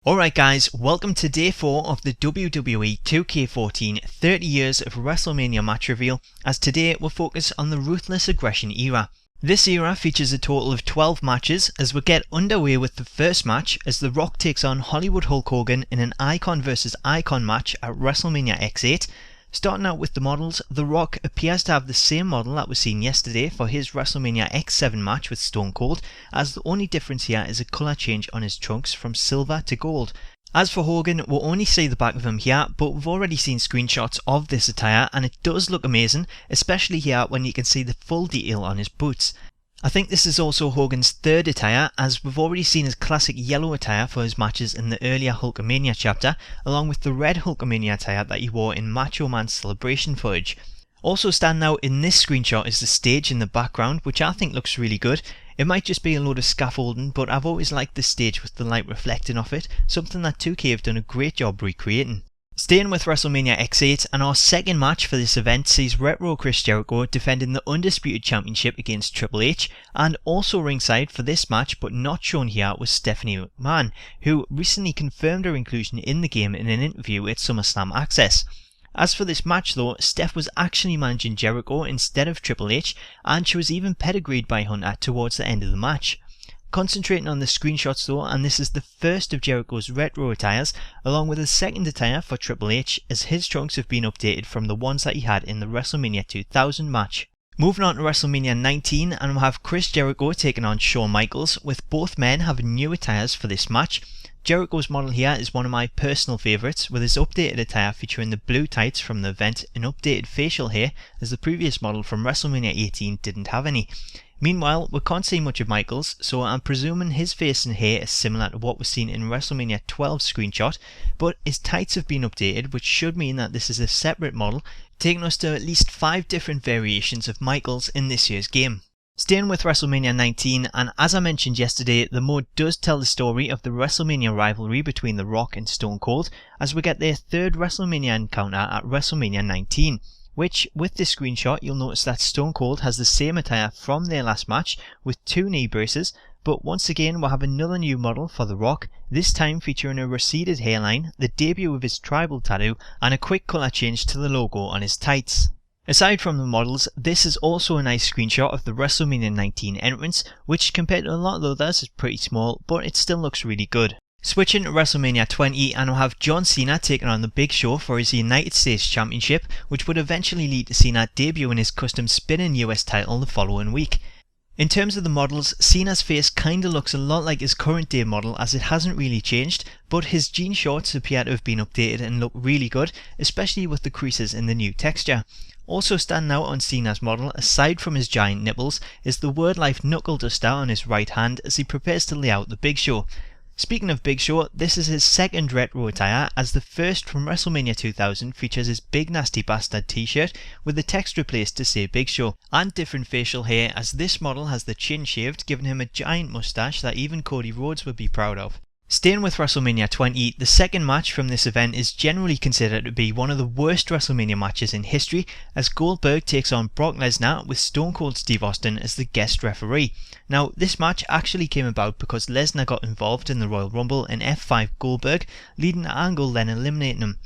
Alright guys, welcome to day 4 of the WWE 2K14 30 Years of WrestleMania match reveal, as today we'll focus on the Ruthless Aggression era. This era features a total of 12 matches, as we get underway with the first match as The Rock takes on Hollywood Hulk Hogan in an Icon vs Icon match at WrestleMania X8. Starting out with the models, The Rock appears to have the same model that was seen yesterday for his WrestleMania X7 match with Stone Cold, as the only difference here is a colour change on his trunks from silver to gold. As for Hogan, we'll only see the back of him here, but we've already seen screenshots of this attire and it does look amazing, especially here when you can see the full detail on his boots. I think this is also Hogan's third attire, as we've already seen his classic yellow attire for his matches in the earlier Hulkamania chapter, along with the red Hulkamania attire that he wore in Macho Man's celebration footage. Also standing out in this screenshot is the stage in the background, which I think looks really good. It might just be a load of scaffolding, but I've always liked the stage with the light reflecting off it, something that 2K have done a great job recreating. Staying with WrestleMania X8, and our second match for this event sees Retro Chris Jericho defending the Undisputed Championship against Triple H, and also ringside for this match but not shown here was Stephanie McMahon, who recently confirmed her inclusion in the game in an interview at SummerSlam Access. As for this match though, Steph was actually managing Jericho instead of Triple H, and she was even pedigreed by Hunter towards the end of the match. Concentrating on the screenshots though, and this is the first of Jericho's retro attires, along with a second attire for Triple H, as his trunks have been updated from the ones that he had in the WrestleMania 2000 match. Moving on to WrestleMania 19, and we'll have Chris Jericho taking on Shawn Michaels, with both men having new attires for this match. Jericho's model here is one of my personal favourites, with his updated attire featuring the blue tights from the event and updated facial hair, as the previous model from WrestleMania 18 didn't have any. Meanwhile, we can't see much of Michaels, so I'm presuming his face and hair is similar to what was seen in WrestleMania 12 screenshot, but his tights have been updated, which should mean that this is a separate model, taking us to at least 5 different variations of Michaels in this year's game. Staying with WrestleMania 19, and as I mentioned yesterday, the mode does tell the story of the WrestleMania rivalry between The Rock and Stone Cold, as we get their third WrestleMania encounter at WrestleMania 19. Which, with this screenshot, you'll notice that Stone Cold has the same attire from their last match with 2 knee braces, but once again we'll have another new model for The Rock, this time featuring a receded hairline, the debut of his tribal tattoo, and a quick colour change to the logo on his tights. Aside from the models, this is also a nice screenshot of the WrestleMania 19 entrance, which compared to a lot of the others is pretty small, but it still looks really good. Switching to WrestleMania 20, and we'll have John Cena taking on the Big Show for his United States Championship, which would eventually lead to Cena debuting his custom spinning US title the following week. In terms of the models, Cena's face kinda looks a lot like his current day model, as it hasn't really changed, but his jean shorts appear to have been updated and look really good, especially with the creases in the new texture. Also standing out on Cena's model, aside from his giant nipples, is the Word Life knuckle duster on his right hand as he prepares to lay out the Big Show. Speaking of Big Show, this is his second retro attire, as the first from WrestleMania 2000 features his Big Nasty Bastard t-shirt with the text replaced to say Big Show, and different facial hair, as this model has the chin shaved, giving him a giant moustache that even Cody Rhodes would be proud of. Staying with WrestleMania 20, the second match from this event is generally considered to be one of the worst WrestleMania matches in history, as Goldberg takes on Brock Lesnar with Stone Cold Steve Austin as the guest referee. Now, this match actually came about because Lesnar got involved in the Royal Rumble and F5 Goldberg, leading to Angle then eliminating him.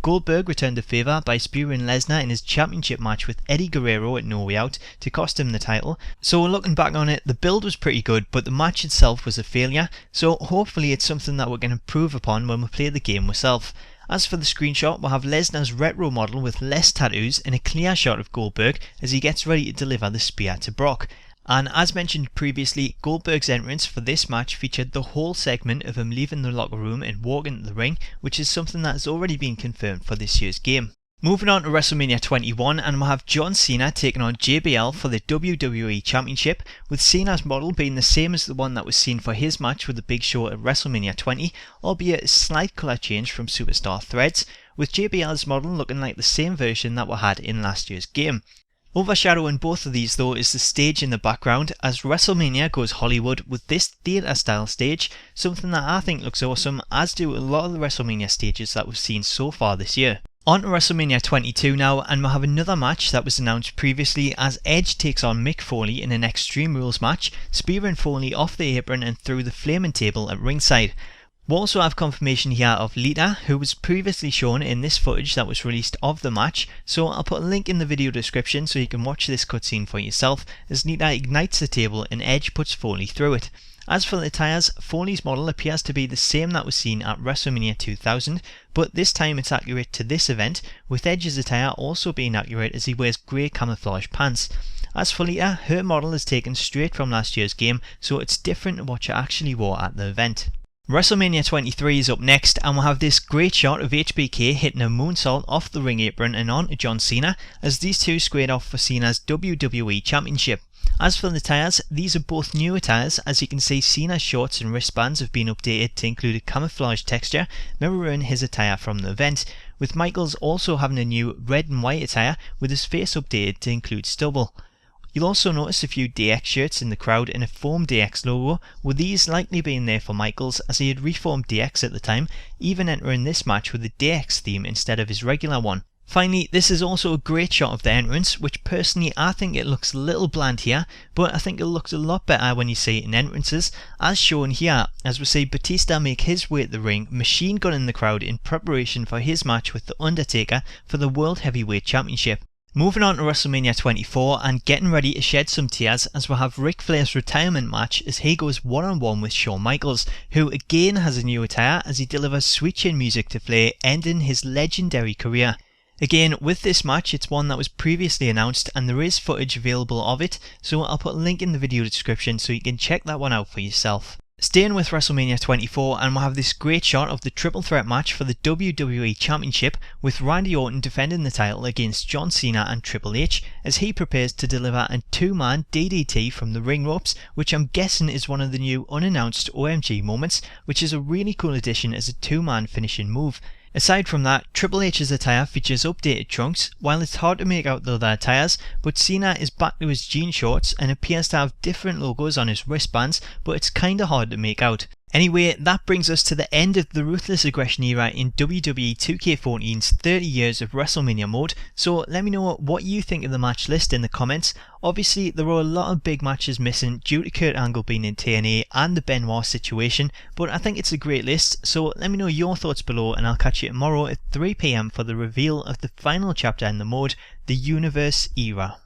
Goldberg returned the favour by spearing Lesnar in his championship match with Eddie Guerrero at No Way Out to cost him the title. So looking back on it, the build was pretty good, but the match itself was a failure, so hopefully it's something that we're going to improve upon when we play the game ourselves. As for the screenshot, we'll have Lesnar's retro model with less tattoos and a clear shot of Goldberg as he gets ready to deliver the spear to Brock. And as mentioned previously, Goldberg's entrance for this match featured the whole segment of him leaving the locker room and walking to the ring, which is something that has already been confirmed for this year's game. Moving on to WrestleMania 21, and we'll have John Cena taking on JBL for the WWE Championship, with Cena's model being the same as the one that was seen for his match with the Big Show at WrestleMania 20, albeit a slight colour change from Superstar Threads, with JBL's model looking like the same version that we had in last year's game. Overshadowing both of these though is the stage in the background, as WrestleMania goes Hollywood with this theatre style stage, something that I think looks awesome, as do a lot of the WrestleMania stages that we've seen so far this year. On to WrestleMania 22 now, and we'll have another match that was announced previously, as Edge takes on Mick Foley in an Extreme Rules match, spearing Foley off the apron and through the flaming table at ringside. We also have confirmation here of Lita, who was previously shown in this footage that was released of the match, so I'll put a link in the video description so you can watch this cutscene for yourself as Lita ignites the table and Edge puts Foley through it. As for the tyres, Foley's model appears to be the same that was seen at WrestleMania 2000, but this time it's accurate to this event, with Edge's attire also being accurate as he wears grey camouflage pants. As for Lita, her model is taken straight from last year's game, so it's different to what she actually wore at the event. WrestleMania 23 is up next, and we'll have this great shot of HBK hitting a moonsault off the ring apron and onto John Cena as these two squared off for Cena's WWE Championship. As for the tyres, these are both new attires. As you can see, Cena's shorts and wristbands have been updated to include a camouflage texture mirroring his attire from the event, with Michaels also having a new red and white attire with his face updated to include stubble. You'll also notice a few DX shirts in the crowd and a Foam DX logo, with these likely being there for Michaels as he had reformed DX at the time, even entering this match with a DX theme instead of his regular one. Finally, this is also a great shot of the entrance, which personally I think it looks a little bland here, but I think it looks a lot better when you see it in entrances, as shown here, as we see Batista make his way to the ring, machine gunning the crowd in preparation for his match with the Undertaker for the World Heavyweight Championship. Moving on to WrestleMania 24 and getting ready to shed some tears as we'll have Ric Flair's retirement match as he goes one-on-one with Shawn Michaels, who again has a new attire as he delivers sweet chin music to Flair, ending his legendary career. Again, with this match, it's one that was previously announced and there is footage available of it, so I'll put a link in the video description so you can check that one out for yourself. Staying with WrestleMania 24, and we'll have this great shot of the triple threat match for the WWE Championship with Randy Orton defending the title against John Cena and Triple H as he prepares to deliver a two-man DDT from the ring ropes, which I'm guessing is one of the new unannounced OMG moments, which is a really cool addition as a two-man finishing move. Aside from that, Triple H's attire features updated trunks, while it's hard to make out the other attires, but Cena is back to his jean shorts and appears to have different logos on his wristbands, but it's kinda hard to make out. Anyway, that brings us to the end of the Ruthless Aggression era in WWE 2K14's 30 years of WrestleMania mode, so let me know what you think of the match list in the comments. Obviously, there were a lot of big matches missing due to Kurt Angle being in TNA and the Benoit situation, but I think it's a great list, so let me know your thoughts below and I'll catch you tomorrow at 3 PM for the reveal of the final chapter in the mode, the Universe Era.